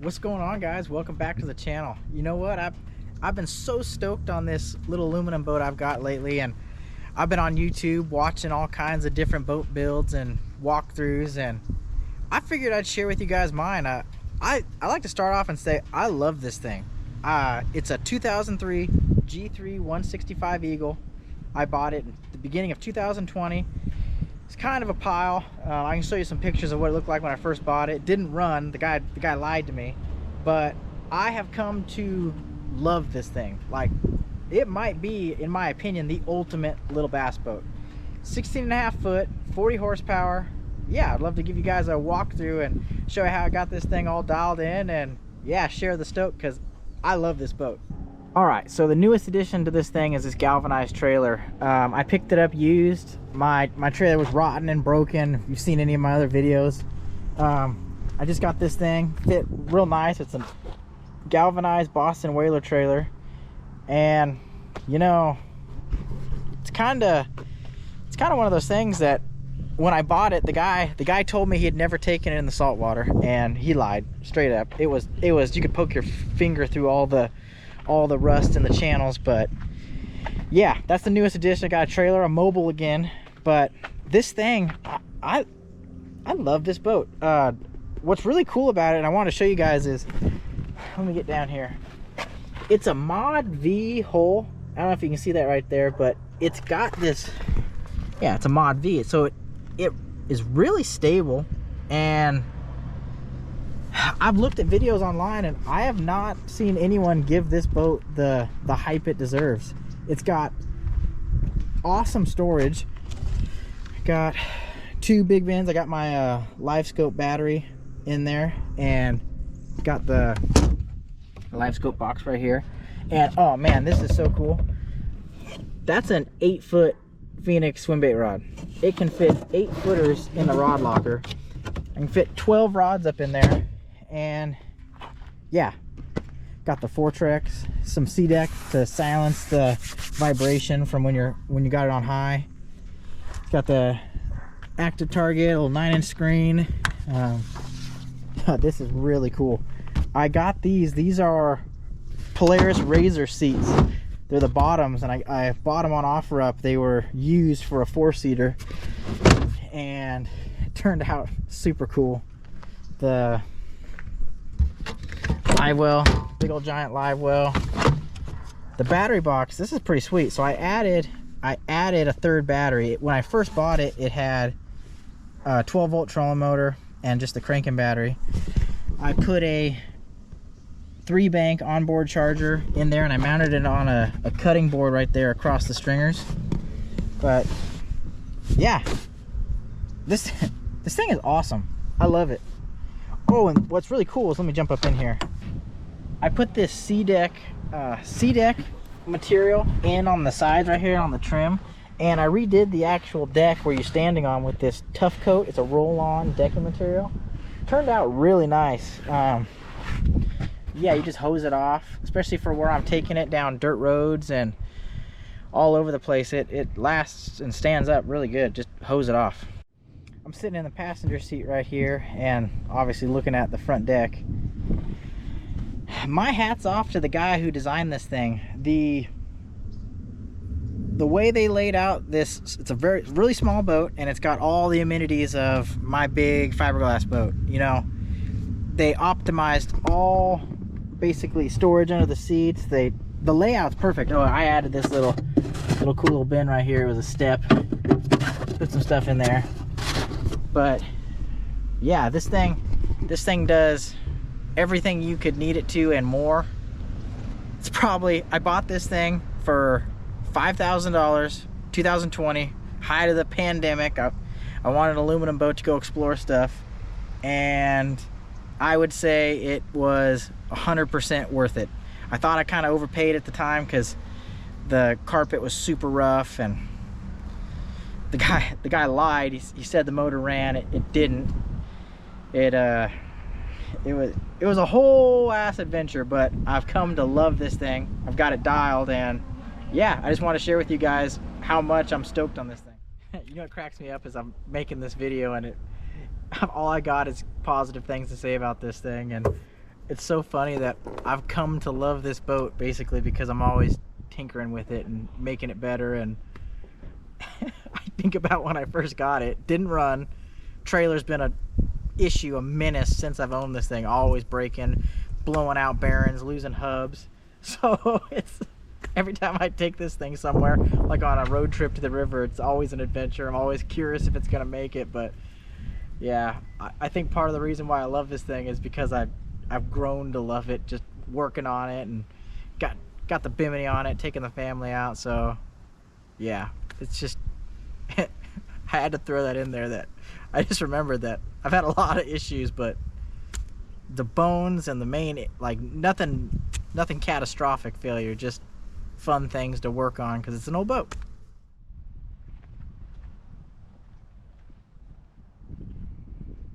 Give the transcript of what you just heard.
What's going on, guys? Welcome back to the channel. You know what, I've been so stoked on this little aluminum boat I've got lately, and I've been on YouTube watching all kinds of different boat builds and walkthroughs, and I figured I'd share with you guys mine. I like to start off and say I love this thing. It's a 2003 G3 165 Eagle. I bought it at the beginning of 2020. It's kind of a pile. I can show you some pictures of what it looked like when I first bought it. It didn't run. The guy lied to me, but I have come to love this thing. Like, it might be, in my opinion, the ultimate little bass boat. 16.5 foot, 40 horsepower. Yeah, I'd love to give you guys a walkthrough and show you how I got this thing all dialed in, and yeah, share the stoke, because I love this boat. All right, so the newest addition to this thing is this galvanized trailer. I picked it up used. My trailer was rotten and broken. If you've seen any of my other videos, I just got this thing. Fit real nice. It's a galvanized Boston Whaler trailer, and you know, it's kind of one of those things that when I bought it, the guy told me he had never taken it in the salt water, and he lied straight up. It was you could poke your finger through all the rust in the channels. But yeah, that's the newest addition. I got a trailer, a mobile again. But this thing, I love this boat. What's really cool about it, and I want to show you guys, is, let me get down here. It's a Mod V hull. I don't know if you can see that right there, but it's got this, yeah, it's a Mod V. So it is really stable, and I've looked at videos online, and I have not seen anyone give this boat the hype it deserves. It's got awesome storage. Got two big bins. I got my live scope battery in there, and got the live scope box right here. And oh man, this is so cool. That's an 8-foot Phoenix swim bait rod. It can fit 8 footers in the rod locker. I can fit 12 rods up in there. And yeah, got the Fortrex, some C-deck to silence the vibration from when you got it on high. It's got the active target, a little 9-inch screen. This is really cool. I got these are Polaris Razor seats. They're the bottoms, and I bought them on OfferUp. They were used for a 4-seater, and it turned out super cool. The live well, big old giant live well. The battery box, this is pretty sweet. So I added a third battery. When I first bought it, it had a 12-volt trolling motor and just the cranking battery. I put a 3-bank onboard charger in there, and I mounted it on a cutting board right there across the stringers. But yeah, this thing is awesome. I love it. Oh, and what's really cool is, let me jump up in here. I put this C-deck material in on the sides right here on the trim, and I redid the actual deck where you're standing on with this tough coat. It's a roll-on decking material. Turned out really nice. Yeah, you just hose it off, especially for where I'm taking it down dirt roads and all over the place. It lasts and stands up really good. Just hose it off. I'm sitting in the passenger seat right here, and obviously looking at the front deck. My hat's off to the guy who designed this thing. The way they laid out this, it's a really small boat, and it's got all the amenities of my big fiberglass boat. You know, they optimized all basically storage under the seats. The layout's perfect. Oh, I added this little cool little bin right here. It was a step. Put some stuff in there. But yeah, this thing does everything you could need it to and more. It's probably, I bought this thing for $5,000, 2020, height of the pandemic. I wanted an aluminum boat to go explore stuff, and I would say it was 100% worth it. I thought I kind of overpaid at the time because the carpet was super rough, and the guy lied. He said the motor ran. It didn't. It was a whole ass adventure, but I've come to love this thing. I've got it dialed, and yeah, I just want to share with you guys how much I'm stoked on this thing. You know what cracks me up is I'm making this video, and all I got is positive things to say about this thing, and it's so funny that I've come to love this boat basically because I'm always tinkering with it and making it better. And I think about when I first got it, didn't run. Trailer's been a issue, a menace since I've owned this thing, always breaking, blowing out bearings, losing hubs. So it's every time I take this thing somewhere, like on a road trip to the river, it's always an adventure. I'm always curious if it's gonna make it. But yeah, I think part of the reason why I love this thing is because I've grown to love it, just working on it, and got the bimini on it, taking the family out. So yeah, it's just I had to throw that in there, that I just remembered that I've had a lot of issues, but the bones and the main, like nothing catastrophic failure, just fun things to work on because it's an old boat.